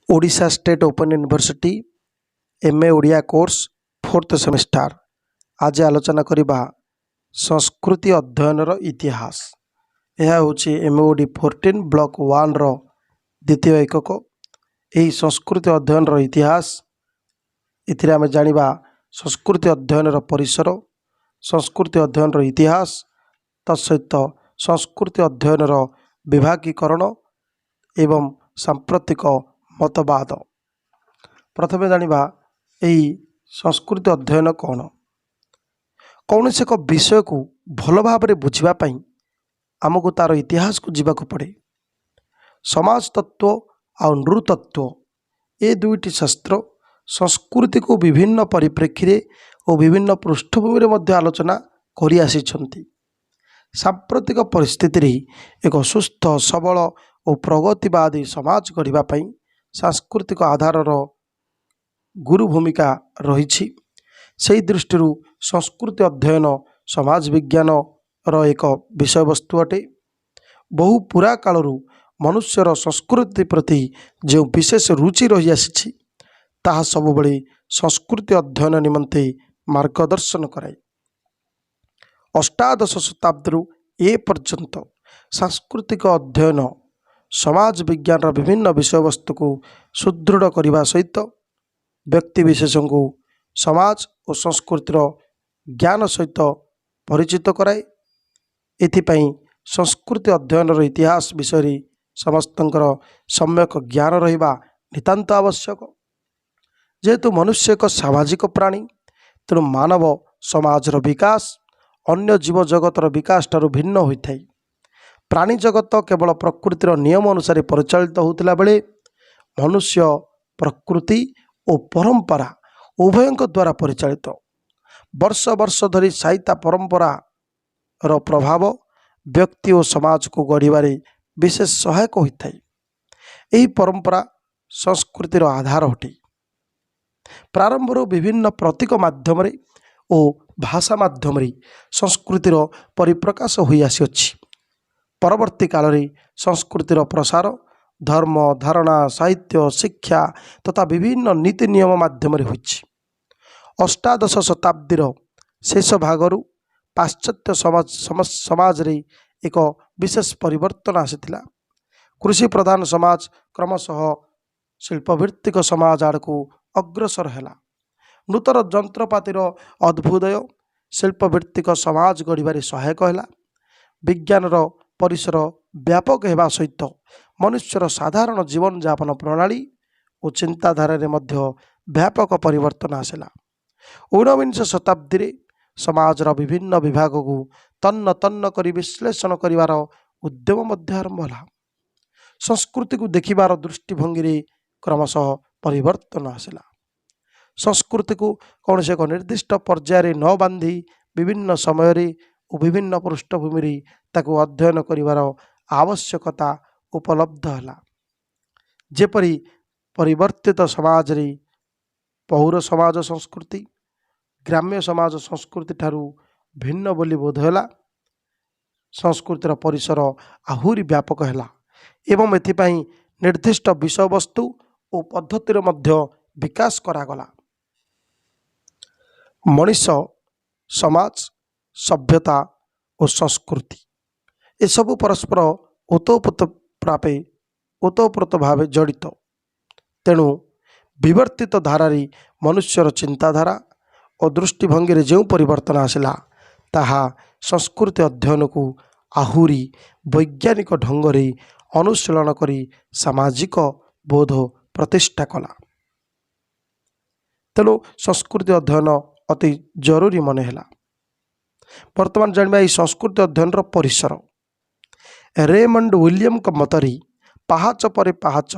Odisha state open university MA Odia course 4th semester. आज आलोचना करिबा संस्कृति अध्ययन इतिहास। यह हूँ एमओडी 14 ब्लॉक 1 रो द्वितीय एकक। यही संस्कृति अध्ययन इतिहास इथिरे आमे जानिबा संस्कृति अध्ययन परिसर, संस्कृति अध्ययन इतिहास, तत्सहित संस्कृति अध्ययन विभागीकरण एवं सांप्रतिक मतवाद। प्रथमे जानिबा यही संस्कृति अध्ययन कौन। कौन से एक विषय को भल भाव में बुझापी आमको तार इतिहास को जीवाक पड़े। समाज तत्व आ नृतत्व ये दुईटी शास्त्र संस्कृति को विभिन्न परिप्रेक्षी और विभिन्न पृष्ठभूमि में आलोचना कर आसी। सांप्रतिक परिस्थिति एक सुस्थ सबल और प्रगतिवादी समाज गढ़ापी सांस्कृतिक आधार गुरु भूमिका रही। से दृष्टि संस्कृति अध्ययन समाज विज्ञान एक विषय वस्तु अटे। बहु पुरा कालरू मनुष्यर संस्कृति प्रति जो विशेष रुचि रही आसी ताहा सबुबले संस्कृति अध्ययन निमंते मार्गदर्शन कराए। अष्टादश शताब्दी ए पर्यंत सांस्कृतिक अध्ययन समाज विज्ञान विभिन्न विषय वस्तु को सुदृढ़ करने सहित व्यक्ति विशेष को समाज और संस्कृतिर ज्ञान सहित परिचित कराए। एथिपाई संस्कृति अध्ययन इतिहास विषय समस्तंकर सम्यक ज्ञान रहिबा नितांत आवश्यक। जेहेतु मनुष्य एक सामाजिक प्राणी तेणु मानव समाजर विकास अन्य जीव जगतर विकास ठारू भिन्न होता है। प्राणी जगत केवल प्रकृतिर नियम अनुसार परिचालित होता बेले मनुष्य प्रकृति और परंपरा उभयों द्वारा परिचालित। वर्ष वर्ष धरी साहित्य परंपरा रो प्रभाव व्यक्ति और समाज को गढ़िबारे विशेष सहायक होता है। यही परंपरा संस्कृतिर आधार अटे। प्रारंभ विभिन्न प्रतीक माध्यम और भाषा माध्यम संस्कृतिर परिप्रकाश हो आसी। परवर्ती काल में संस्कृतिर प्रसार धर्म धारणा साहित्य शिक्षा तथा विभिन्न नीति नियम माध्यम होइछि। अष्टादश शताब्दीर शेष भागरू पाश्चात्य समाज रे एक विशेष परिवर्तन आसीथिला। कृषि प्रधान समाज क्रमशः शिल्पभित्तिक समाज आड़ को अग्रसर हैला। नूतन जंत्रपातिर अद्भुदय शिल्पभित्तिक समाज गढ़िबारे सहायक हैला। विज्ञान परिसर व्यापक होगा सहित मनुष्यर साधारण जीवन यापन प्रणाली और चिंताधारा व्यापक परिवर्तन आसला। ऊनविंश शताब्दी समाजर विभिन्न विभाग को तन्न तन्न कर विश्लेषण करिवार उद्यम आरंभ होला। संस्कृति को देखिबार दृष्टिभंगी क्रमशः परिवर्तन आसला। संस्कृति को कौन से एक निर्दिष्ट पर्यायर न बांधी विभिन्न समय और विभिन्न पृष्ठभूमि ताकू अध्ययन करिवार आवश्यकता उपलब्ध है। जेपरी परिवर्तित समाज रे पौर समाज संस्कृति ग्राम्य समाज संस्कृति ठारू भिन्न बोली बोध है। संस्कृतिर परिसर आहुरी व्यापक है एवं एथिपाई निर्दिष्ट विषय वस्तु और पद्धतिर मध्य विकास करागला। मनीष समाज सभ्यता और संस्कृति ये सब परस्पर ओतप्रोत भाव जड़ित। तेणु विवर्तित धारारी मनुष्यर चिंताधारा और दृष्टिभंगी जो परिवर्तन आसला ताहा संस्कृति अध्ययन को आहुरी वैज्ञानिक ढंगरे अनुशीलन करी सामाजिक बोध प्रतिष्ठा कला। तेणु संस्कृति अध्ययन अति जरूरी मन है। वर्तमान जानिबा संस्कृति अध्ययन परिसर। रेमंड विलियम का मतरी पहाच पर पहाच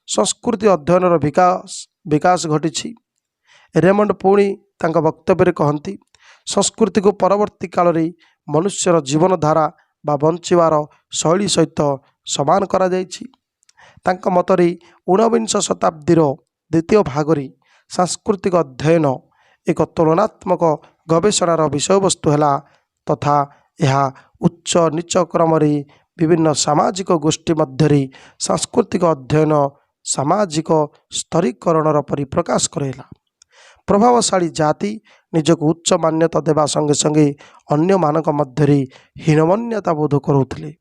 संस्कृति अध्ययन विकास घटी। रेमंड पुणी तांका वक्तव्य कहती संस्कृति को परवर्ती काल रे मनुष्यर जीवन धारा बा बंचिवार शैली सहित समान करा जायछि। तांका मतरी ऊनविंश शताब्दीर द्वितीय भागरी सांस्कृतिक अध्ययन एक तुलनात्मक गवेषणार विषय वस्तु है तथा यह उच्च नीच क्रम विभिन्न सामाजिक गोष्ठी मध्य सांस्कृतिक अध्ययन ସାମାଜିକ ସ୍ତରୀକରଣର ପରିପ୍ରକାଶ କରାଇଲା। ପ୍ରଭାବଶାଳୀ ଜାତି ନିଜକୁ ଉଚ୍ଚ ମାନ୍ୟତା ଦେବା ସଙ୍ଗେ ସଙ୍ଗେ ଅନ୍ୟମାନଙ୍କ ମଧ୍ୟରେ ହୀନମନ୍ୟତା ବୋଧ କରୁଥିଲେ।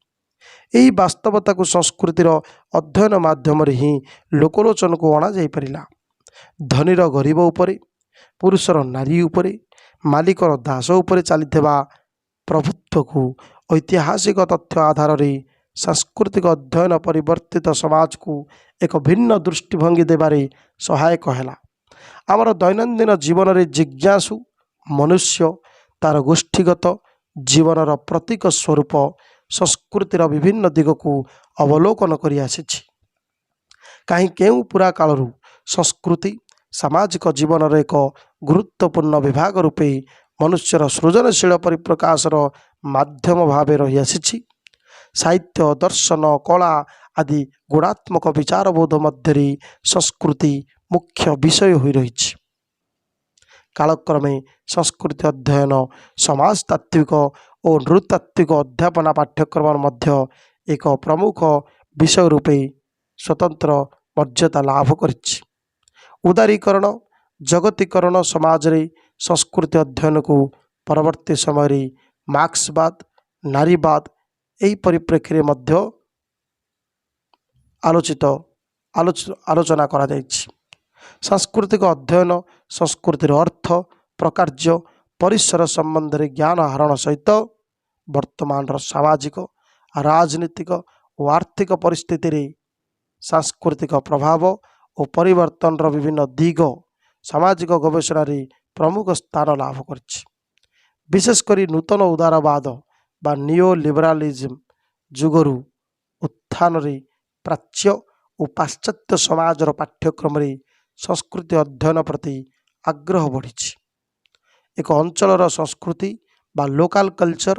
ଏହି ବାସ୍ତବତାକୁ ସଂସ୍କୃତିର ଅଧ୍ୟୟନ ମାଧ୍ୟମରେ ହିଁ ଲୋକଲୋଚନକୁ ଅଣାଯାଇପାରିଲା। ଧନୀର ଗରିବ ଉପରେ, ପୁରୁଷର ନାରୀ ଉପରେ, ମାଲିକର ଦାସ ଉପରେ ଚାଲିଥିବା ପ୍ରଭୁତ୍ୱକୁ ଐତିହାସିକ ତଥ୍ୟ ଆଧାରରେ ସାଂସ୍କୃତିକ ଅଧ୍ୟୟନ ପରିବର୍ତ୍ତିତ ସମାଜକୁ ଏକ ଭିନ୍ନ ଦୃଷ୍ଟିଭଙ୍ଗୀ ଦେବାରେ ସହାୟକ ହେଲା। ଆମର ଦୈନନ୍ଦିନ ଜୀବନରେ ଜିଜ୍ଞାସୁ ମନୁଷ୍ୟ ତାର ଗୋଷ୍ଠୀଗତ ଜୀବନର ପ୍ରତୀକ ସ୍ୱରୂପ ସଂସ୍କୃତିର ବିଭିନ୍ନ ଦିଗକୁ ଅବଲୋକନ କରି ଆସିଛି। କାହିଁ କେଉଁ ପୁରା କାଳରୁ ସଂସ୍କୃତି ସାମାଜିକ ଜୀବନର ଏକ ଗୁରୁତ୍ୱପୂର୍ଣ୍ଣ ବିଭାଗ ରୂପେ ମନୁଷ୍ୟର ସୃଜନଶୀଳ ପରିପ୍ରକାଶର ମାଧ୍ୟମ ଭାବେ ରହିଆସିଛି। ସାହିତ୍ୟ, ଦର୍ଶନ, କଳା ଆଦି ଗୁଣାତ୍ମକ ବିଚାରବୋଧ ମଧ୍ୟରେ ସଂସ୍କୃତି ମୁଖ୍ୟ ବିଷୟ ହୋଇ ରହିଛି। କାଳକ୍ରମେ ସଂସ୍କୃତି ଅଧ୍ୟୟନ ସମାଜତାତ୍ତ୍ୱିକ ଓ ନୃତାତ୍ତ୍ୱିକ ଅଧ୍ୟାପନା ପାଠ୍ୟକ୍ରମ ମଧ୍ୟ ଏକ ପ୍ରମୁଖ ବିଷୟ ରୂପେ ସ୍ୱତନ୍ତ୍ର ମର୍ଯ୍ୟାଦା ଲାଭ କରିଛି। ଉଦାରୀକରଣ, ଜଗତୀକରଣ ସମାଜରେ ସଂସ୍କୃତି ଅଧ୍ୟୟନକୁ ପରବର୍ତ୍ତୀ ସମୟରେ ମାର୍କ୍ସବାଦ, ନାରୀବାଦ ଏହି ପରିପ୍ରେକ୍ଷୀରେ ମଧ୍ୟ ଆଲୋଚନା କରାଯାଇଛି। ସାଂସ୍କୃତିକ ଅଧ୍ୟୟନ ସଂସ୍କୃତିର ଅର୍ଥ, ପ୍ରକାର୍ଯ୍ୟ, ପରିସର ସମ୍ବନ୍ଧରେ ଜ୍ଞାନ ଆହରଣ ସହିତ ବର୍ତ୍ତମାନର ସାମାଜିକ, ରାଜନୀତିକ ଓ ଆର୍ଥିକ ପରିସ୍ଥିତିରେ ସାଂସ୍କୃତିକ ପ୍ରଭାବ ଓ ପରିବର୍ତ୍ତନର ବିଭିନ୍ନ ଦିଗ ସାମାଜିକ ଗବେଷଣାରେ ପ୍ରମୁଖ ସ୍ଥାନ ଲାଭ କରିଛି। ବିଶେଷ କରି ନୂତନ ଉଦାରବାଦ ବା ନିଓ ଲିବରାଲିଜମ ଯୁଗରୁ ଉତ୍ଥାନରେ ପ୍ରାଚ୍ୟ ଓ ପାଶ୍ଚାତ୍ୟ ସମାଜର ପାଠ୍ୟକ୍ରମରେ ସଂସ୍କୃତି ଅଧ୍ୟୟନ ପ୍ରତି ଆଗ୍ରହ ବଢ଼ିଛି। ଏକ ଅଞ୍ଚଳର ସଂସ୍କୃତି ବା ଲୋକାଲ କଲଚର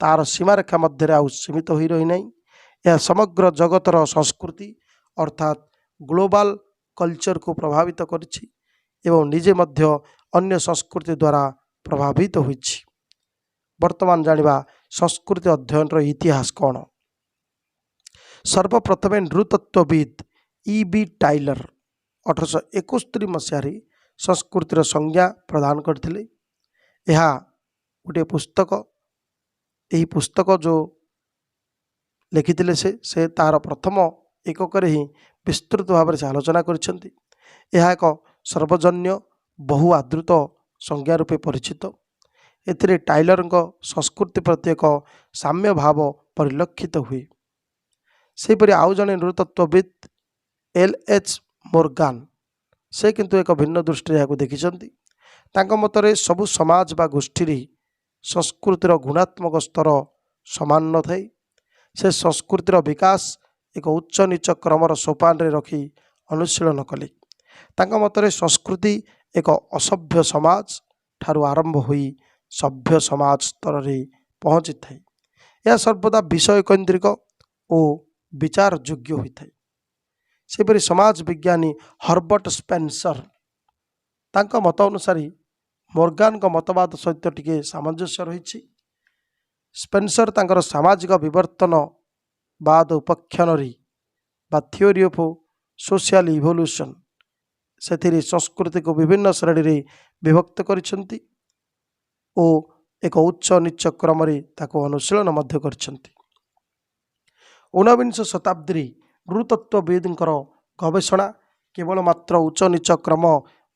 ତାର ସୀମାରେଖା ମଧ୍ୟରେ ଆଉ ସୀମିତ ହୋଇ ରହିନାହିଁ। ଏହା ସମଗ୍ର ଜଗତର ସଂସ୍କୃତି ଅର୍ଥାତ୍ ଗ୍ଲୋବାଲ କଲଚରକୁ ପ୍ରଭାବିତ କରିଛି ଏବଂ ନିଜେ ମଧ୍ୟ ଅନ୍ୟ ସଂସ୍କୃତି ଦ୍ୱାରା ପ୍ରଭାବିତ ହୋଇଛି। ବର୍ତ୍ତମାନ ଜାଣିବା ସଂସ୍କୃତି ଅଧ୍ୟୟନର ଇତିହାସ କ'ଣ। ସର୍ବପ୍ରଥମେ ନୃତତ୍ତ୍ୱବିତ୍ E.B. ଟାଇଲର 1871 ମସିହାରେ ସଂସ୍କୃତିର ସଂଜ୍ଞା ପ୍ରଦାନ କରିଥିଲେ। ଏହା ଗୋଟିଏ ପୁସ୍ତକ। ଏହି ପୁସ୍ତକ ଯେଉଁ ଲେଖିଥିଲେ ସେ ତାହାର ପ୍ରଥମ ଏକକରେ ହିଁ ବିସ୍ତୃତ ଭାବରେ ସେ ଆଲୋଚନା କରିଛନ୍ତି। ଏହା ଏକ ସର୍ବଜନୀୟ ବହୁ ଆଦୃତ ସଂଜ୍ଞା ରୂପେ ପରିଚିତ। ଏଥିରେ ଟାଇଲରଙ୍କ ସଂସ୍କୃତି ପ୍ରତି ଏକ ସାମ୍ୟ ଭାବ ପରିଲକ୍ଷିତ ହୁଏ। ସେହିପରି ଆଉ ଜଣେ ନୃତତ୍ତ୍ୱବିତ୍ L.H. ମୋର୍ଗାନ, ସେ କିନ୍ତୁ ଏକ ଭିନ୍ନ ଦୃଷ୍ଟିରେ ଏହାକୁ ଦେଖିଛନ୍ତି। ତାଙ୍କ ମତରେ ସବୁ ସମାଜ ବା ଗୋଷ୍ଠୀରେ ସଂସ୍କୃତିର ଗୁଣାତ୍ମକ ସ୍ତର ସମାନ ନଥାଏ। ସେ ସଂସ୍କୃତିର ବିକାଶ ଏକ ଉଚ୍ଚ ନିଚ କ୍ରମର ସୋପାନରେ ରଖି ଅନୁଶୀଳନ କଲେ। ତାଙ୍କ ମତରେ ସଂସ୍କୃତି ଏକ ଅସଭ୍ୟ ସମାଜ ଠାରୁ ଆରମ୍ଭ ହୋଇ ସଭ୍ୟ ସମାଜ ସ୍ତରରେ ପହଞ୍ଚିଥାଏ। ଏହା ସର୍ବଦା ବିଷୟକୈନ୍ଦ୍ରିକ ଓ ବିଚାର ଯୋଗ୍ୟ ହୋଇଥାଏ। ସେହିପରି ସମାଜ ବିଜ୍ଞାନୀ ହର୍ବର୍ଟ ସ୍ପେନ୍ସର, ତାଙ୍କ ମତ ଅନୁସାରେ ମୋର୍ଗାନଙ୍କ ମତବାଦ ସହିତ ଟିକେ ସାମଞ୍ଜସ୍ୟ ରହିଛି। ସ୍ପେନ୍ସର ତାଙ୍କର ସାମାଜିକ ବିବର୍ତ୍ତନବାଦ ଉପାଖ୍ୟାନରେ ବା ଥିଓରି ଅଫ୍ ସୋସିଆଲ ଇଭଲ୍ୟୁସନ ସେଥିରେ ସଂସ୍କୃତିକୁ ବିଭିନ୍ନ ଶ୍ରେଣୀରେ ବିଭକ୍ତ କରିଛନ୍ତି ଓ ଏକ ଉଚ୍ଚ ନିଚ କ୍ରମରେ ତାକୁ ଅନୁଶୀଳନ ମଧ୍ୟ କରିଛନ୍ତି। ଊନବିଂଶ ଶତାବ୍ଦୀରେ ନୃତତ୍ତ୍ୱବିଦଙ୍କର ଗବେଷଣା କେବଳ ମାତ୍ର ଉଚ୍ଚ ନିଚ କ୍ରମ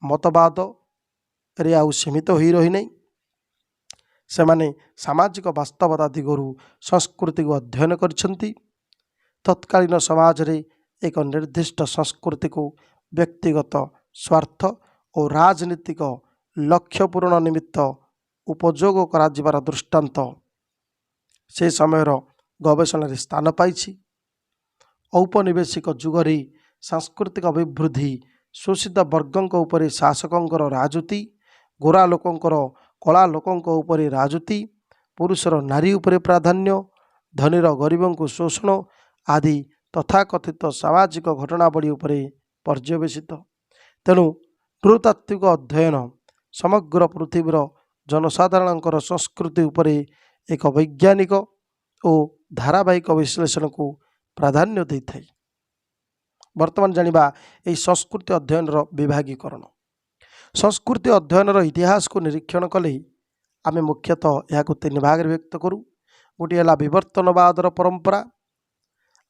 ମତବାଦରେ ଆଉ ସୀମିତ ହୋଇ ରହିନାହିଁ। ସେମାନେ ସାମାଜିକ ବାସ୍ତବତା ଦିଗରୁ ସଂସ୍କୃତିକୁ ଅଧ୍ୟୟନ କରିଛନ୍ତି। ତତ୍କାଳୀନ ସମାଜରେ ଏକ ନିର୍ଦ୍ଦିଷ୍ଟ ସଂସ୍କୃତିକୁ ବ୍ୟକ୍ତିଗତ ସ୍ୱାର୍ଥ ଓ ରାଜନୀତିକ ଲକ୍ଷ୍ୟ ପୂରଣ ନିମିତ୍ତ ଉପଯୋଗ କରାଯିବାର ଦୃଷ୍ଟାନ୍ତ ସେ ସମୟର ଗବେଷଣାରେ ସ୍ଥାନ ପାଇଛି। ଔପନିବେଶିକ ଯୁଗରେ ସାଂସ୍କୃତିକ ଅଭିବୃଦ୍ଧି ଶୋଷିତ ବର୍ଗଙ୍କ ଉପରେ ଶାସକଙ୍କର ରାଜୁତି, ଗୋରା ଲୋକଙ୍କର କଳା ଲୋକଙ୍କ ଉପରେ ରାଜୁତି, ପୁରୁଷର ନାରୀ ଉପରେ ପ୍ରାଧାନ୍ୟ, ଧନୀର ଗରିବଙ୍କୁ ଶୋଷଣ ଆଦି ତଥାକଥିତ ସାମାଜିକ ଘଟଣାବଳୀ ଉପରେ ପର୍ଯ୍ୟବେସିତ। ତେଣୁ ନୃତାତ୍ତ୍ୱିକ ଅଧ୍ୟୟନ ସମଗ୍ର ପୃଥିବୀର ଜନସାଧାରଣଙ୍କର ସଂସ୍କୃତି ଉପରେ ଏକ ବୈଜ୍ଞାନିକ ଓ ଧାରାବାହିକ ବିଶ୍ଳେଷଣକୁ ପ୍ରାଧାନ୍ୟ ଦେଇଥାଏ। ବର୍ତ୍ତମାନ ଜାଣିବା ଏହି ସଂସ୍କୃତି ଅଧ୍ୟୟନର ବିଭାଗୀକରଣ। ସଂସ୍କୃତି ଅଧ୍ୟୟନର ଇତିହାସକୁ ନିରୀକ୍ଷଣ କଲେ ଆମେ ମୁଖ୍ୟତଃ ଏହାକୁ ତିନି ଭାଗରେ ବିଭକ୍ତ କରୁ। ଗୋଟିଏ ହେଲା ବିବର୍ତ୍ତନବାଦର ପରମ୍ପରା,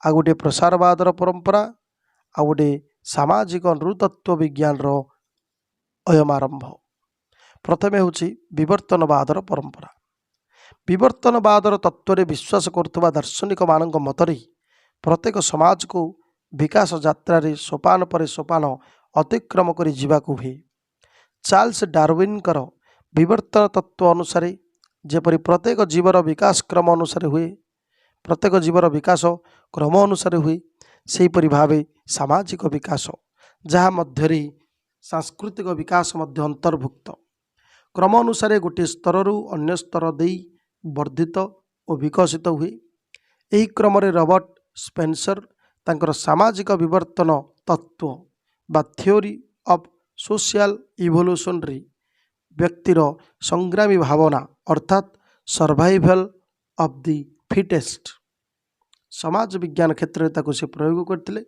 ଆଉ ଗୋଟିଏ ପ୍ରସାରବାଦର ପରମ୍ପରା, ଆଉ ଗୋଟିଏ ସାମାଜିକ ନୃତତ୍ତ୍ୱ ବିଜ୍ଞାନର ଅୟମାରମ୍ଭ। ପ୍ରଥମେ ହେଉଛି ବିବର୍ତ୍ତନବାଦର ପରମ୍ପରା। ବିବର୍ତ୍ତନବାଦର ତତ୍ତ୍ୱରେ ବିଶ୍ୱାସ କରୁଥିବା ଦାର୍ଶନିକମାନଙ୍କ ମତରେ ପ୍ରତ୍ୟେକ ସମାଜକୁ ବିକାଶ ଯାତ୍ରାରେ ସୋପାନ ପରେ ସୋପାନ ଅତିକ୍ରମ କରି ଯିବାକୁ ହୁଏ। ଚାର୍ଲସ ଡାରୱିନଙ୍କର ବିବର୍ତ୍ତନ ତତ୍ତ୍ୱ ଅନୁସାରେ ଯେପରି ପ୍ରତ୍ୟେକ ଜୀବର ବିକାଶ କ୍ରମ ଅନୁସାରେ ହୁଏ, ପ୍ରତ୍ୟେକ ଜୀବର ବିକାଶ କ୍ରମ ଅନୁସାରେ ହୁଏ, ସେହିପରି ଭାବେ ସାମାଜିକ ବିକାଶ, ଯାହା ମଧ୍ୟରେ ସାଂସ୍କୃତିକ ବିକାଶ ମଧ୍ୟ ଅନ୍ତର୍ଭୁକ୍ତ, କ୍ରମ ଅନୁସାରେ ଗୋଟିଏ ସ୍ତରରୁ ଅନ୍ୟ ସ୍ତର ଦେଇ ବର୍ଦ୍ଧିତ ଓ ବିକଶିତ ହୁଏ। ଏହି କ୍ରମରେ ରବର୍ଟ ସ୍ପେନ୍ସର ତାଙ୍କର ସାମାଜିକ ବିବର୍ତ୍ତନ ତତ୍ତ୍ୱ ବା ଥିଓରି ଅଫ୍ ସୋସିଆଲ ଇଭୋଲ୍ୟୁସନରେ ବ୍ୟକ୍ତିର ସଂଗ୍ରାମୀ ଭାବନା ଅର୍ଥାତ୍ ସର୍ଭାଇଭାଲ ଅଫ୍ ଦି ଫିଟେଷ୍ଟ ସମାଜ ବିଜ୍ଞାନ କ୍ଷେତ୍ରରେ ତାକୁ ସେ ପ୍ରୟୋଗ କରିଥିଲେ।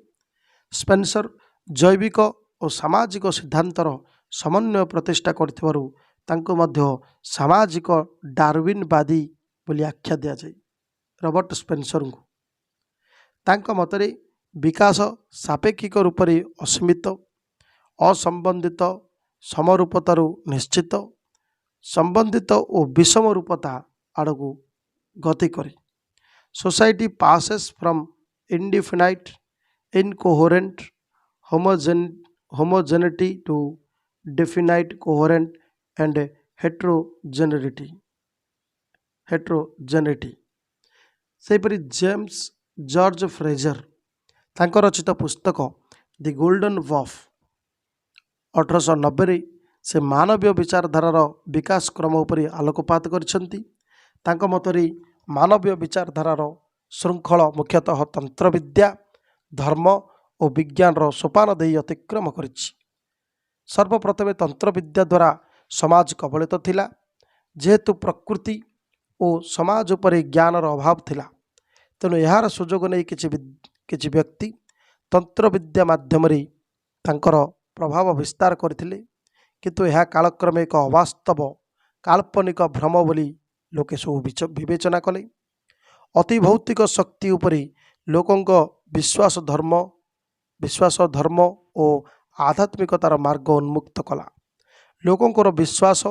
ସ୍ପେନ୍ସର ଜୈବିକ ଓ ସାମାଜିକ ସିଦ୍ଧାନ୍ତର ସମନ୍ୱୟ ପ୍ରତିଷ୍ଠା କରିଥିବାରୁ ତାଙ୍କୁ ମଧ୍ୟ ସାମାଜିକ ଡାରୱିନବାଦୀ ବୋଲି ଆଖ୍ୟା ଦିଆଯାଏ। ରବର୍ଟ ସ୍ପେନ୍ସରଙ୍କୁ ତାଙ୍କ ମତରେ ବିକାଶ ସାପେକ୍ଷିକ ରୂପରେ ଅସୀମିତ, ଅସମ୍ବନ୍ଧିତ, ସମରୂପତାରୁ ନିଶ୍ଚିତ, ସମ୍ବନ୍ଧିତ ଓ ବିଷମ ରୂପତା ଆଡ଼କୁ ଗତି କରେ। Society passes from indefinite, incoherent homogeneity to definite, coherent and heterogeneity। ସେହିପରି ଜେମ୍ସ ଜର୍ଜ ଫ୍ରେଜର ତାଙ୍କ ରଚିତ ପୁସ୍ତକ ଦି ଗୋଲ୍ଡେନ ୱର୍ଫ 1890ରେ ସେ ମାନବୀୟ ବିଚାରଧାରାର ବିକାଶ କ୍ରମ ଉପରେ ଆଲୋକପାତ କରିଛନ୍ତି। ତାଙ୍କ ମତରେ ମାନବୀୟ ବିଚାରଧାରାର ଶୃଙ୍ଖଳ ମୁଖ୍ୟତଃ ତନ୍ତ୍ରବିଦ୍ୟା, ଧର୍ମ ଓ ବିଜ୍ଞାନର ସୋପାନ ଦେଇ ଅତିକ୍ରମ କରିଛି। ସର୍ବପ୍ରଥମେ ତନ୍ତ୍ରବିଦ୍ୟା ଦ୍ୱାରା ସମାଜ କବଳିତ ଥିଲା। ଯେହେତୁ ପ୍ରକୃତି ଓ ସମାଜ ଉପରେ ଜ୍ଞାନର ଅଭାବ ଥିଲା, ତେଣୁ ଏହାର ସୁଯୋଗ ନେଇ କିଛି ବ୍ୟକ୍ତି ତନ୍ତ୍ରବିଦ୍ୟା ମାଧ୍ୟମରେ ତାଙ୍କର ପ୍ରଭାବ ବିସ୍ତାର କରିଥିଲେ। କିନ୍ତୁ ଏହା କାଳକ୍ରମେ ଏକ ଅବାସ୍ତବ କାଳ୍ପନିକ ଭ୍ରମ ବୋଲି ଲୋକେ ସବୁ ବିବେଚନା କଲେ। ଅତି ଭୌତିକ ଶକ୍ତି ଉପରେ ଲୋକଙ୍କ ବିଶ୍ୱାସ ଧର୍ମ ଓ ଆଧ୍ୟାତ୍ମିକତାର ମାର୍ଗ ଉନ୍ମୁକ୍ତ କଲା। ଲୋକଙ୍କର ବିଶ୍ୱାସ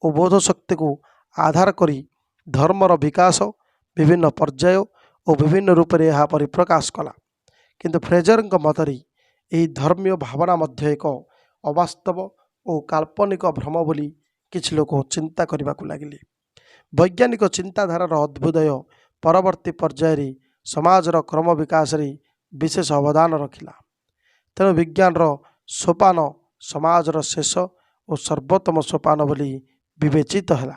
ଓ ବୋଧ ଶକ୍ତିକୁ ଆଧାର କରି ଧର୍ମର ବିକାଶ ବିଭିନ୍ନ ପର୍ଯ୍ୟାୟ ଓ ବିଭିନ୍ନ ରୂପରେ ଏହା ପରିପ୍ରକାଶ କଲା। କିନ୍ତୁ ଫ୍ରେଜରଙ୍କ ମତରେ ଏହି ଧର୍ମୀୟ ଭାବନା ମଧ୍ୟ ଏକ ଅବାସ୍ତବ ଓ କାଳ୍ପନିକ ଭ୍ରମ ବୋଲି କିଛି ଲୋକ ଚିନ୍ତା କରିବାକୁ ଲାଗିଲେ। ବୈଜ୍ଞାନିକ ଚିନ୍ତାଧାରାର ଅଭ୍ୟୁଦୟ ପରବର୍ତ୍ତୀ ପର୍ଯ୍ୟାୟରେ ସମାଜର କ୍ରମ ବିକାଶରେ ବିଶେଷ ଅବଦାନ ରଖିଲା। ତେଣୁ ବିଜ୍ଞାନର ସୋପାନ ସମାଜର ଶେଷ ଓ ସର୍ବୋତ୍ତମ ସୋପାନ ବୋଲି ବିବେଚିତ ହେଲା।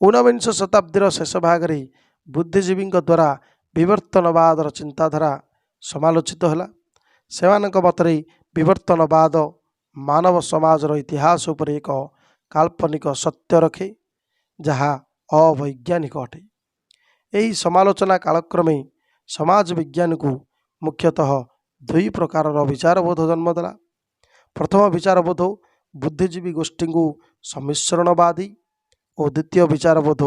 ଊନବିଂଶ ଶତାବ୍ଦୀର ଶେଷ ଭାଗରେ ବୁଦ୍ଧିଜୀବୀଙ୍କ ଦ୍ୱାରା ବିବର୍ତ୍ତନବାଦର ଚିନ୍ତାଧାରା ସମାଲୋଚିତ ହେଲା। ସେମାନଙ୍କ ମତରେ ବିବର୍ତ୍ତନବାଦ ମାନବ ସମାଜର ଇତିହାସ ଉପରେ ଏକ କାଳ୍ପନିକ ସତ୍ୟ ରଖେ, ଯାହା ଅବୈଜ୍ଞାନିକ ଅଟେ। ଏହି ସମାଲୋଚନା କାଳକ୍ରମେ ସମାଜ ବିଜ୍ଞାନକୁ ମୁଖ୍ୟତଃ ଦୁଇ ପ୍ରକାରର ବିଚାରବୋଧ ଜନ୍ମ ଦେଲା। ପ୍ରଥମ ବିଚାରବୋଧ ବୁଦ୍ଧିଜୀବୀ ଗୋଷ୍ଠୀଙ୍କୁ ସମ୍ମିଶ୍ରଣବାଦୀ ଓ ଦ୍ୱିତୀୟ ବିଚାରବୋଧ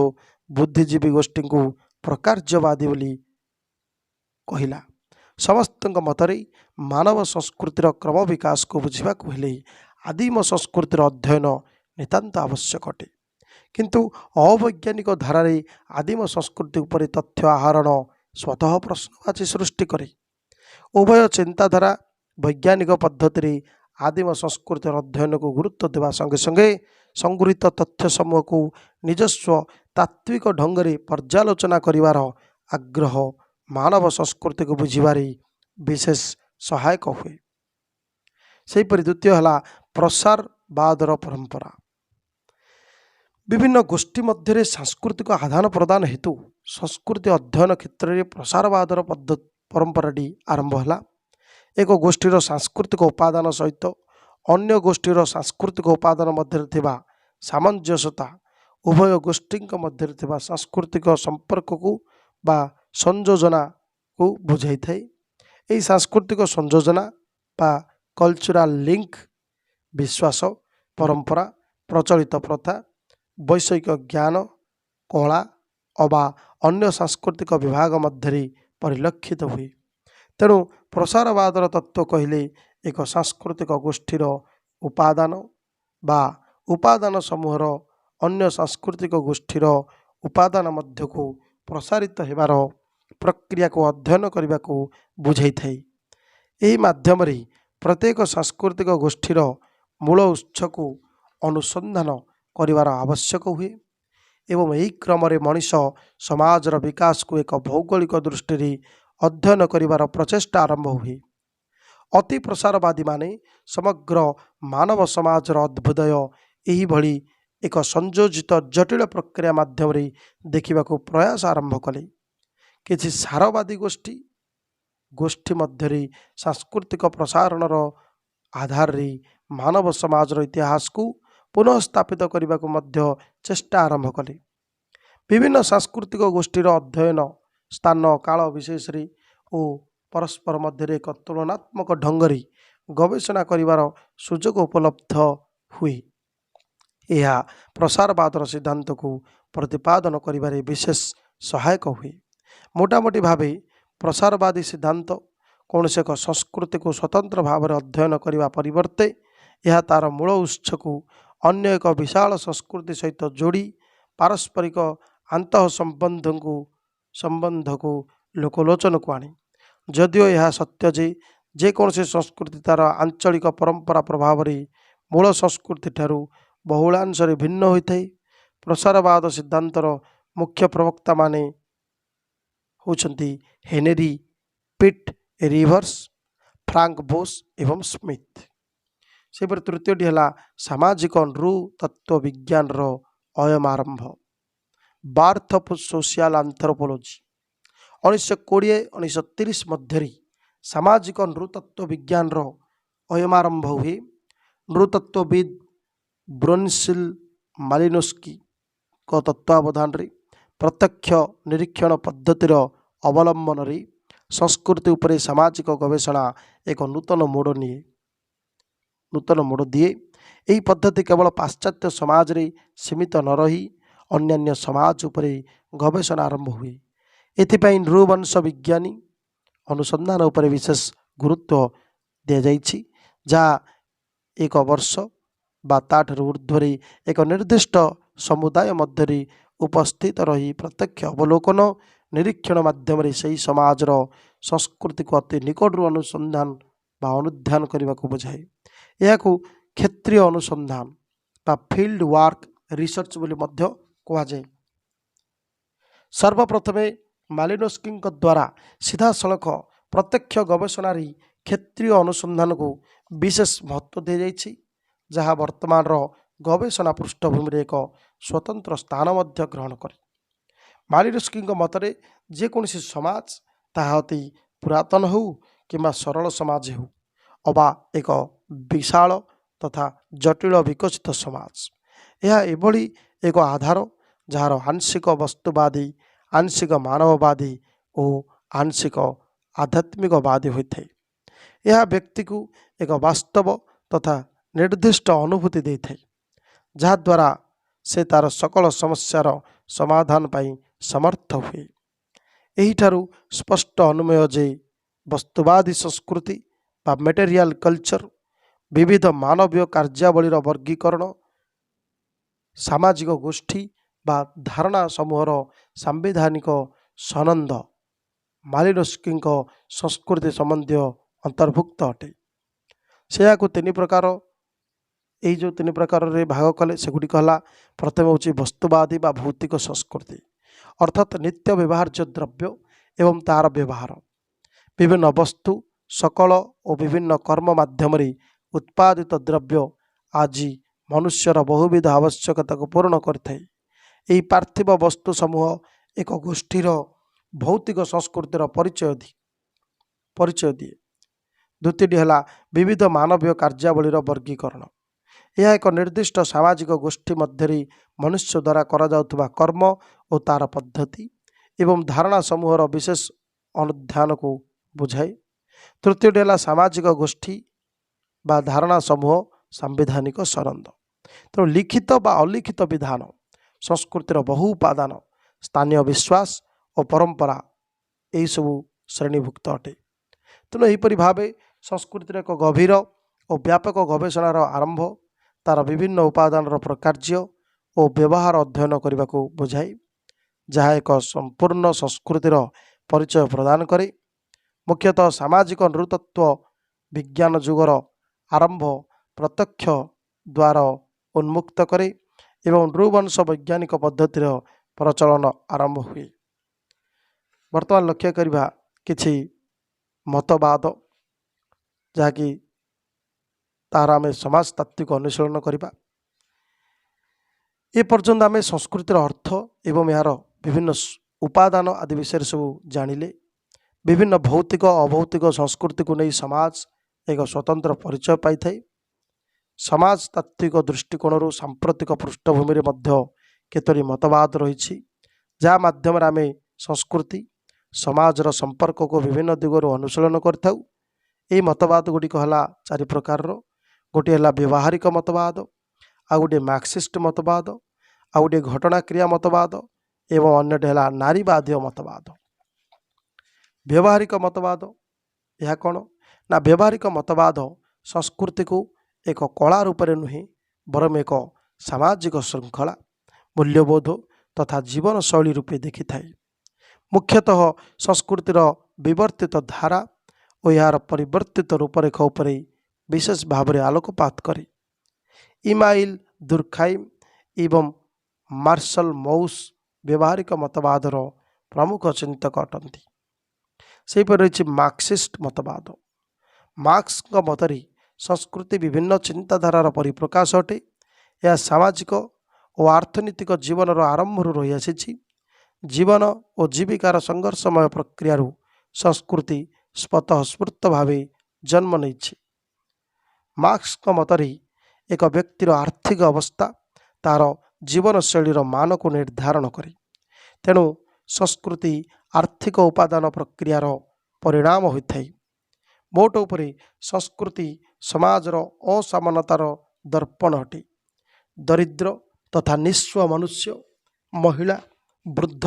ବୁଦ୍ଧିଜୀବୀ ଗୋଷ୍ଠୀଙ୍କୁ ପ୍ରକାର୍ଯ୍ୟବାଦୀ ବୋଲି କହିଲା। ସମସ୍ତଙ୍କ ମତରେ ମାନବ ସଂସ୍କୃତିର କ୍ରମ ବିକାଶକୁ ବୁଝିବାକୁ ହେଲେ ଆଦିମ ସଂସ୍କୃତିର ଅଧ୍ୟୟନ ନିତାନ୍ତ ଆବଶ୍ୟକ ଅଟେ। କିନ୍ତୁ ଅବୈଜ୍ଞାନିକ ଧାରାରେ ଆଦିମ ସଂସ୍କୃତି ଉପରେ ତଥ୍ୟ ଆହରଣ ସ୍ୱତଃ ପ୍ରଶ୍ନବାଚୀ ସୃଷ୍ଟି କରେ। ଉଭୟ ଚିନ୍ତାଧାରା ବୈଜ୍ଞାନିକ ପଦ୍ଧତିରେ ଆଦିମ ସଂସ୍କୃତିର ଅଧ୍ୟୟନକୁ ଗୁରୁତ୍ୱ ଦେବା ସଙ୍ଗେ ସଙ୍ଗେ ସଂଗୃହୀତ ତଥ୍ୟ ସମୂହକୁ ନିଜସ୍ୱ ତାତ୍ତ୍ୱିକ ଢଙ୍ଗରେ ପର୍ଯ୍ୟାଲୋଚନା କରିବାର ଆଗ୍ରହ ମାନବ ସଂସ୍କୃତିକୁ ବୁଝିବାରେ ବିଶେଷ ସହାୟକ ହୁଏ। ସେହିପରି ଦ୍ୱିତୀୟ ହେଲା ପ୍ରସାରବାଦର ପରମ୍ପରା। ବିଭିନ୍ନ ଗୋଷ୍ଠୀ ମଧ୍ୟରେ ସାଂସ୍କୃତିକ ଆଦାନ ପ୍ରଦାନ ହେତୁ ସଂସ୍କୃତି ଅଧ୍ୟୟନ କ୍ଷେତ୍ରରେ ପ୍ରସାରବାଦର ପରମ୍ପରାଟି ଆରମ୍ଭ ହେଲା। ଏକ ଗୋଷ୍ଠୀର ସାଂସ୍କୃତିକ ଉପାଦାନ ସହିତ ଅନ୍ୟ ଗୋଷ୍ଠୀର ସାଂସ୍କୃତିକ ଉପାଦାନ ମଧ୍ୟରେ ଥିବା ସାମଞ୍ଜସ୍ୟତା ଉଭୟ ଗୋଷ୍ଠୀଙ୍କ ମଧ୍ୟରେ ଥିବା ସାଂସ୍କୃତିକ ସମ୍ପର୍କକୁ ବା ସଂଯୋଜନାକୁ ବୁଝାଇଥାଏ। ଏହି ସାଂସ୍କୃତିକ ସଂଯୋଜନା ବା କଲଚରାଲ ଲିଙ୍କ ବିଶ୍ୱାସ, ପରମ୍ପରା, ପ୍ରଚଳିତ ପ୍ରଥା, ବୈଷୟିକ ଜ୍ଞାନ, କଳା ଅବା ଅନ୍ୟ ସାଂସ୍କୃତିକ ବିଭାଗ ମଧ୍ୟରେ ପରିଲକ୍ଷିତ ହୁଏ। ତେଣୁ ପ୍ରସାରବାଦର ତତ୍ତ୍ୱ କହିଲେ ଏକ ସାଂସ୍କୃତିକ ଗୋଷ୍ଠୀର ଉପାଦାନ ବା ଉପାଦାନ ସମୂହର ଅନ୍ୟ ସାଂସ୍କୃତିକ ଗୋଷ୍ଠୀର ଉପାଦାନ ମଧ୍ୟକୁ ପ୍ରସାରିତ ହେବାର ପ୍ରକ୍ରିୟାକୁ ଅଧ୍ୟୟନ କରିବାକୁ ବୁଝାଇଥାଏ। ଏହି ମାଧ୍ୟମରେ ପ୍ରତ୍ୟେକ ସାଂସ୍କୃତିକ ଗୋଷ୍ଠୀର ମୂଳ ଉତ୍ସକୁ ଅନୁସନ୍ଧାନ କରିବାର ଆବଶ୍ୟକ ହୁଏ ଏବଂ ଏହି କ୍ରମରେ ମଣିଷ ସମାଜର ବିକାଶକୁ ଏକ ଭୌଗୋଳିକ ଦୃଷ୍ଟିରେ ଅଧ୍ୟୟନ କରିବାର ପ୍ରଚେଷ୍ଟା ଆରମ୍ଭ ହୁଏ। ଅତି ପ୍ରସାରବାଦୀମାନେ ସମଗ୍ର ମାନବ ସମାଜର ଅଭ୍ୟୁଦୟ ଏହିଭଳି ଏକ ସଂଯୋଜିତ ଜଟିଳ ପ୍ରକ୍ରିୟା ମାଧ୍ୟମରେ ଦେଖିବାକୁ ପ୍ରୟାସ ଆରମ୍ଭ କଲେ। କିଛି ସାରବାଦୀ ଗୋଷ୍ଠୀ ମଧ୍ୟରେ ସାଂସ୍କୃତିକ ପ୍ରସାରଣର ଆଧାରରେ ମାନବ ସମାଜର ଇତିହାସକୁ ପୁନଃସ୍ଥାପିତ କରିବାକୁ ମଧ୍ୟ ଚେଷ୍ଟା ଆରମ୍ଭ କଲେ। ବିଭିନ୍ନ ସାଂସ୍କୃତିକ ଗୋଷ୍ଠୀର ଅଧ୍ୟୟନ ସ୍ଥାନ କାଳ ବିଶେଷରେ ଓ ପରସ୍ପର ମଧ୍ୟରେ ଏକ ତୁଳନାତ୍ମକ ଢଙ୍ଗରେ ଗବେଷଣା କରିବାର ସୁଯୋଗ ଉପଲବ୍ଧ ହୁଏ। ଏହା ପ୍ରସାରବାଦର ସିଦ୍ଧାନ୍ତକୁ ପ୍ରତିପାଦନ କରିବାରେ ବିଶେଷ ସହାୟକ ହୁଏ। ମୋଟାମୋଟି ଭାବେ ପ୍ରସାରବାଦୀ ସିଦ୍ଧାନ୍ତ କୌଣସି ଏକ ସଂସ୍କୃତିକୁ ସ୍ୱତନ୍ତ୍ର ଭାବରେ ଅଧ୍ୟୟନ କରିବା ପରିବର୍ତ୍ତେ ଏହା ତା'ର ମୂଳ ଉତ୍ସକୁ ଅନ୍ୟ ଏକ ବିଶାଳ ସଂସ୍କୃତି ସହିତ ଯୋଡ଼ି ପାରସ୍ପରିକ ଆନ୍ତଃ ସମ୍ବନ୍ଧକୁ ଲୋକଲୋଚନକୁ ଆଣେ। ଯଦିଓ ଏହା ସତ୍ୟ ଯେ ଯେକୌଣସି ସଂସ୍କୃତି ତା'ର ଆଞ୍ଚଳିକ ପରମ୍ପରା ପ୍ରଭାବରେ ମୂଳ ସଂସ୍କୃତି ଠାରୁ ବହୁଳାଂଶରେ ଭିନ୍ନ ହୋଇଥାଏ। ପ୍ରସାରବାଦ ସିଦ୍ଧାନ୍ତର ମୁଖ୍ୟ ପ୍ରବକ୍ତାମାନେ ହେଉଛନ୍ତି ହେନେରୀ ପିଟ୍ ରିଭର୍ସ, ଫ୍ରାଙ୍କ ବୋସ୍ ଏବଂ ସ୍ମିଥ। ସେପରି ତୃତୀୟଟି ହେଲା ସାମାଜିକ ନୃତତ୍ତ୍ୱବିଜ୍ଞାନର ଅୟମାରମ୍ଭ, ବାର୍ଥ ଅଫ୍ ସୋସିଆଲ ଆନ୍ଥ୍ରୋପୋଲୋଜି। 1920-1930 ମଧ୍ୟରେ ସାମାଜିକ ନୃତତ୍ତ୍ୱବିଜ୍ଞାନର ଅୟମାରମ୍ଭ ହୁଏ। ନୃତତ୍ତ୍ୱବିଦ୍ ବ୍ରୋନିସ୍ଲାव ମାଲିନୋସ୍କିଙ୍କ ତତ୍ତ୍ୱାବଧାନରେ ପ୍ରତ୍ୟକ୍ଷ ନିରୀକ୍ଷଣ ପଦ୍ଧତିର ଅବଲମ୍ବନରେ ସଂସ୍କୃତି ଉପରେ ସାମାଜିକ ଗବେଷଣା ଏକ ନୂତନ ମୋଡ଼ ଦିଏ। ଏହି ପଦ୍ଧତି କେବଳ ପାଶ୍ଚାତ୍ୟ ସମାଜରେ ସୀମିତ ନ ରହି ଅନ୍ୟାନ୍ୟ ସମାଜ ଉପରେ ଗବେଷଣା ଆରମ୍ଭ ହୁଏ। ଏଥିପାଇଁ ନୃବଂଶ ବିଜ୍ଞାନୀ ଅନୁସନ୍ଧାନ ଉପରେ ବିଶେଷ ଗୁରୁତ୍ୱ ଦିଆଯାଇଛି, ଯାହା ଏକ ବର୍ଷ ବା ତା'ଠାରୁ ଉର୍ଦ୍ଧ୍ୱରେ ଏକ ନିର୍ଦ୍ଦିଷ୍ଟ ସମୁଦାୟ ମଧ୍ୟରେ ଉପସ୍ଥିତ ରହି ପ୍ରତ୍ୟକ୍ଷ ଅବଲୋକନ ନିରୀକ୍ଷଣ ମାଧ୍ୟମରେ ସେହି ସମାଜର ସଂସ୍କୃତିକୁ ଅତି ନିକଟରୁ ଅନୁଧ୍ୟାନ କରିବାକୁ ବୁଝାଏ। ଏହାକୁ କ୍ଷେତ୍ରୀୟ ଅନୁସନ୍ଧାନ ବା ଫିଲ୍ଡ ୱାର୍କ ରିସର୍ଚ୍ଚ ବୋଲି ମଧ୍ୟ କୁହାଯାଏ। ସର୍ବପ୍ରଥମେ ମାଲିନୋସ୍କିଙ୍କ ଦ୍ୱାରା ସିଧାସଳଖ ପ୍ରତ୍ୟକ୍ଷ ଗବେଷଣାରେ କ୍ଷେତ୍ରୀୟ ଅନୁସନ୍ଧାନକୁ ବିଶେଷ ମହତ୍ତ୍ୱ ଦିଆଯାଇଛି, ଯାହା ବର୍ତ୍ତମାନର ଗବେଷଣା ପୃଷ୍ଠଭୂମିରେ ଏକ ସ୍ୱତନ୍ତ୍ର ସ୍ଥାନ ମଧ୍ୟ ଗ୍ରହଣ କରେ। ମାଲିନୋସ୍କିଙ୍କ ମତରେ ଯେକୌଣସି ସମାଜ, ତାହା ଅତି ପୁରାତନ ହେଉ କିମ୍ବା ସରଳ ସମାଜ ହେଉ ଅବା ଏକ ବିଶାଳ ତଥା ଜଟିଳ ବିକଶିତ ସମାଜ, ଏହା ଏଭଳି ଏକ ଆଧାର ଯାହାର ଆଂଶିକ ବସ୍ତୁବାଦୀ, ଆଂଶିକ ମାନବବାଦୀ ଓ ଆଂଶିକ ଆଧ୍ୟାତ୍ମିକବାଦୀ ହୋଇଥାଏ। ଏହା ବ୍ୟକ୍ତିକୁ ଏକ ବାସ୍ତବ ତଥା ନିର୍ଦ୍ଦିଷ୍ଟ ଅନୁଭୂତି ଦେଇଥାଏ, ଯାହାଦ୍ୱାରା ସେ ତା'ର ସକଳ ସମସ୍ୟାର ସମାଧାନ ପାଇଁ ସମର୍ଥ ହୁଏ। ଏହିଠାରୁ ସ୍ପଷ୍ଟ ଅନୁମେୟ ଯେ ବସ୍ତୁବାଦୀ ସଂସ୍କୃତି ବା ମେଟେରିଆଲ କଲଚର ବିବିଧ ମାନବୀୟ କାର୍ଯ୍ୟାବଳୀର ବର୍ଗୀକରଣ, ସାମାଜିକ ଗୋଷ୍ଠୀ ବା ଧାରଣା ସମୂହର ସାମ୍ବିଧାନିକ ସନନ୍ଦ ମାଲିନୋସ୍କିଙ୍କ ସଂସ୍କୃତି ସମ୍ବନ୍ଧୀୟ ଅନ୍ତର୍ଭୁକ୍ତ ଅଟେ। ସେ ଏହାକୁ ତିନି ପ୍ରକାରରେ ଭାଗ କଲେ। ସେଗୁଡ଼ିକ ହେଲା, ପ୍ରଥମେ ହେଉଛି ବସ୍ତୁବାଦୀ ବା ଭୌତିକ ସଂସ୍କୃତି, ଅର୍ଥାତ୍ ନିତ୍ୟ ବ୍ୟବହାର୍ଯ୍ୟ ଦ୍ରବ୍ୟ ଏବଂ ତାହାର ବ୍ୟବହାର। ବିଭିନ୍ନ ବସ୍ତୁ, ସକଳ ଓ ବିଭିନ୍ନ କର୍ମ ମାଧ୍ୟମରେ ଉତ୍ପାଦିତ ଦ୍ରବ୍ୟ ଆଜି ମନୁଷ୍ୟର ବହୁବିଧ ଆବଶ୍ୟକତାକୁ ପୂରଣ କରିଥାଏ। ଏହି ପାର୍ଥିବ ବସ୍ତୁ ସମୂହ ଏକ ଗୋଷ୍ଠୀର ଭୌତିକ ସଂସ୍କୃତିର ପରିଚୟ ଦିଏ। ଦ୍ୱିତୀୟଟି ହେଲା ବିବିଧ ମାନବୀୟ କାର୍ଯ୍ୟାବଳୀର ବର୍ଗୀକରଣ। ଏହା ଏକ ନିର୍ଦ୍ଦିଷ୍ଟ ସାମାଜିକ ଗୋଷ୍ଠୀ ମଧ୍ୟରେ ମନୁଷ୍ୟ ଦ୍ୱାରା କରାଯାଉଥିବା କର୍ମ ଓ ତା'ର ପଦ୍ଧତି ଏବଂ ଧାରଣା ସମୂହର ବିଶେଷ ଅନୁଧ୍ୟାନକୁ ବୁଝାଏ। तृतीयटी है सामाजिक गोष्ठी बा धारणा समूह सांविधानिक सरंद। तेणु लिखित बा अलिखित विधान संस्कृतिर बहु उपादान स्थानीय विश्वास और परंपरा यही सब श्रेणीभुक्त अटे। तेणु यहीपरि भाव संस्कृतिर एक गभीर और व्यापक गवेषणार आरंभ तार विभिन्न उपादान प्रकार्य और व्यवहार अध्ययन करने को बुझाए, जहाँ एक संपूर्ण संस्कृतिर परिचय प्रदान करे। मुख्यतः सामाजिक नृतत्व विज्ञान जुगर आरंभ प्रत्यक्ष द्वार उन्मुक्त करे एवं नृवंश वैज्ञानिक पद्धतिर प्रचलन आरंभ हुए। वर्तमान लक्ष्य करवा किछि मतवाद जहाँकि तार आम समाजतात्विक अनुशीलन करवा। ए पर्यंत आम संस्कृतिर अर्थ एवं यार विभिन्न उपादान आदि विषय सब जानिले। विभिन्न भौतिक अभौतिक संस्कृति को नहीं समाज एक स्वतंत्र परिचय पाई थाए। समाजतात्विक दृष्टिकोण सांप्रतिक पृष्ठभूमि मध्य केतोरी मतवाद रही, जहाँ माध्यम आम संस्कृति समाजर संपर्क को विभिन्न दिगरू अनुशीलन करथाउ। यह मतवाद गुड़िक है चारि प्रकार। गोटे है व्यवहारिक मतवाद, आ गोटे मार्क्सिस्ट मतवाद, आ गोटे घटना क्रिया मतवाद एवं अन्यटे है नारीवादी मतवाद। व्यवहारिक मतवाद यह कौन ना, व्यवहारिक मतवाद संस्कृति को एक कला रूप में नुहे बरम एक सामाजिक श्रृंखला मूल्यबोध तथा जीवन शैली रूपे देखि थाए। मुख्यतः संस्कृतिर विवर्तित धारा और यार परिवर्तित रूपरेखा उपरे विशेष भाव में आलोकपात करे। इमाइल दुर्खाइम एवं मार्शल मौस व्यवहारिक मतवादर प्रमुख चिंतक अटंती। सेहीपरि रही मार्क्सिस्ट मतवाद। मार्क्स मतरे संस्कृति विभिन्न चिंताधारार परिप्रकाश अटे। यह सामाजिक और अर्थनीतिक जीवन आरंभ रही आसी। जीवन और जीविकार संघर्षमय प्रक्रिया संस्कृति स्वतःस्फूर्त भाव जन्म नहीं। मार्क्स मतरे एक व्यक्तिर आर्थिक अवस्था तार जीवन शैलीर मान को निर्धारण करे। तेणु संस्कृति आर्थिक उपादान प्रक्रियार परिणाम होता है। मोट उपरे संस्कृति समाजर असमानतार दर्पण अटे। दरिद्र तथा निस्व मनुष्य, महिला, वृद्ध,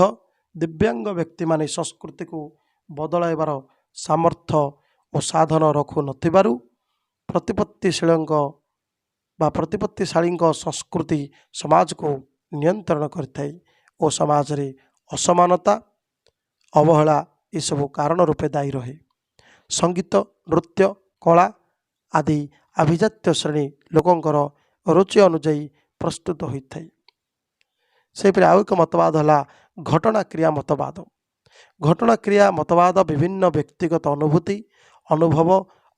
दिव्यांग व्यक्ति माने संस्कृति को बदलाइबार सामर्थ्य और साधन रखु नथिबारु प्रतिपत्तिशाली संस्कृति समाज को नियंत्रण करथाए और समाज रे असमानता अवहेला ये सब कारण रूपे दायी रहे। संगीत, नृत्य, कला आदि अभिजात्य श्रेणी लोकंकर रुचि अनुजाई प्रस्तुत होता है। सेपरि आउ एक मतवाद है घटना क्रिया मतवाद। घटना क्रिया मतवाद विभिन्न व्यक्तिगत अनुभूति, अनुभव,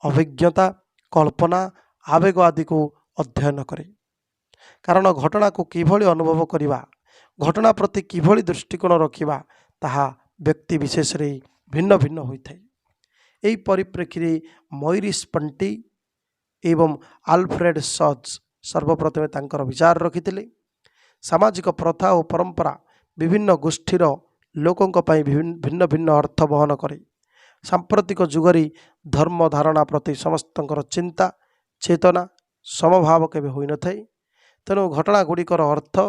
अभिज्ञता, कल्पना, आवेग आदि को अध्ययन करे। कारण घटना को किभली अनुभव करवा, घटना प्रति किभली दृष्टिकोण रखिबा ताहा व्यक्ति विशेष रे भिन्न भिन्न होता है। यही परिप्रेक्षी में मोरिस पंटी एवं आल्फ्रेड सज सर्वप्रथमे तांकर विचार रखिथिले। सामाजिक प्रथा और परंपरा विभिन्न गोष्ठीर लोकों भिन्न भिन्न अर्थ बहन करे। सांप्रतिक जुगरी धर्म धारणा प्रति समस्तंकर चिंता चेतना समभाव केबे होई न थाए। तेणु घटना गुड़िकर अर्थ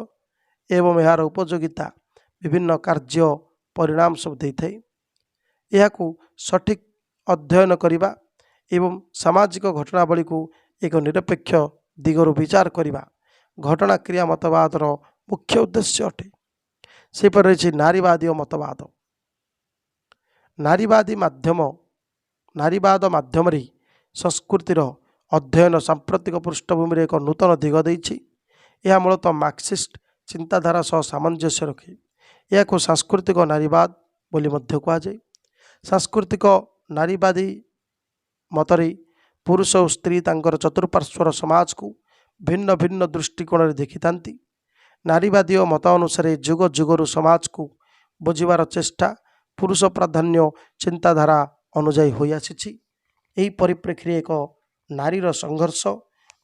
एवं यार उपयोगिता विभिन्न कार्य परिणाम सब दे थाए। यह सठिक अध्ययन करने एवं सामाजिक घटनावली को एक निरपेक्ष दिगरु विचार करने घटना क्रिया मतवादर मुख्य उद्देश्य अटे। सेपरि रही नारीवादी मतवाद। नारीवाद माध्यम संस्कृतिर अध्ययन सांप्रतिक पृष्ठभूमि एक नूतन दिग देछि। यह मूलतः मार्क्सिस्ट चिंताधारा सह सामंजस्य रखे। यह को सांस्कृतिक नारीवाद बोली मध्य कहुए। सांस्कृतिक नारीवादी मतरे पुरुष और स्त्री तांकर चतुर्पार्श्वर समाज को भिन्न भिन्न दृष्टिकोण देखि थांती। नारीवादी मत अनुसार जुग जुगरु समाज को बुझिबार चेष्टा पुरुष प्राधान्य चिंताधारा अनुजाई होई आसीछि। एही परिप्रेक्षी एक नारीर संघर्ष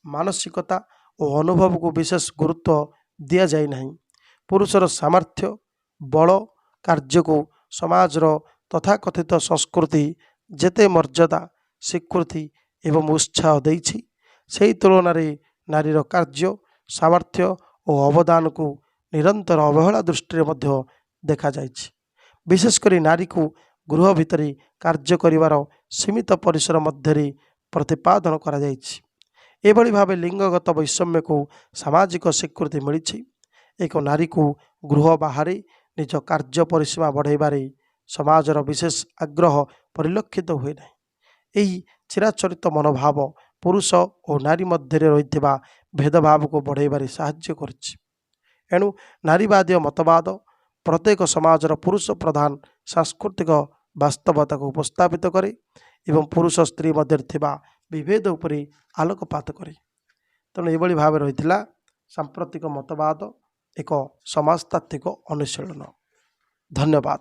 मानसिकता और अनुभव को विशेष गुरुत्व दिया जाय नहीं। पुरुषर सामर्थ्य बल कार्य को समाजर तथाकथित संस्कृति ଯେତେ ମର୍ଯ୍ୟାଦା ସ୍ୱୀକୃତି ଏବଂ ଉତ୍ସାହ ଦେଇଛି, ସେହି ତୁଳନାରେ ନାରୀର କାର୍ଯ୍ୟ ସାମର୍ଥ୍ୟ ଓ ଅବଦାନକୁ ନିରନ୍ତର ଅବହେଳା ଦୃଷ୍ଟିରେ ମଧ୍ୟ ଦେଖାଯାଇଛି। ବିଶେଷ କରି ନାରୀକୁ ଗୃହ ଭିତରେ କାର୍ଯ୍ୟ କରିବାର ସୀମିତ ପରିସର ମଧ୍ୟରେ ପ୍ରତିପାଦନ କରାଯାଇଛି। ଏଭଳି ଭାବେ ଲିଙ୍ଗଗତ ବୈଷମ୍ୟକୁ ସାମାଜିକ ସ୍ୱୀକୃତି ମିଳିଛି। ଏକ ନାରୀକୁ ଗୃହ ବାହାରେ ନିଜ କାର୍ଯ୍ୟ ପରିସୀମା ବଢ଼ାଇବାରେ ସମାଜର ବିଶେଷ ଆଗ୍ରହ ପରିଲକ୍ଷିତ ହୁଏ ନାହିଁ। ଏହି ଚିରାଚରିତ ମନୋଭାବ ପୁରୁଷ ଓ ନାରୀ ମଧ୍ୟରେ ରହିଥିବା ଭେଦଭାବକୁ ବଢ଼ାଇବାରେ ସାହାଯ୍ୟ କରିଛି। ଏଣୁ ନାରୀବାଦୀୟ ମତବାଦ ପ୍ରତ୍ୟେକ ସମାଜର ପୁରୁଷ ପ୍ରଧାନ ସାଂସ୍କୃତିକ ବାସ୍ତବତାକୁ ଉପସ୍ଥାପିତ କରେ ଏବଂ ପୁରୁଷ ସ୍ତ୍ରୀ ମଧ୍ୟରେ ଥିବା ବିଭେଦ ଉପରେ ଆଲୋକପାତ କରେ। ତେଣୁ ଏଭଳି ଭାବେ ରହିଥିଲା ସାମ୍ପ୍ରତିକ ମତବାଦ ଏକ ସମାଜତାତ୍ତ୍ୱିକ ଅନୁଶୀଳନ। ଧନ୍ୟବାଦ।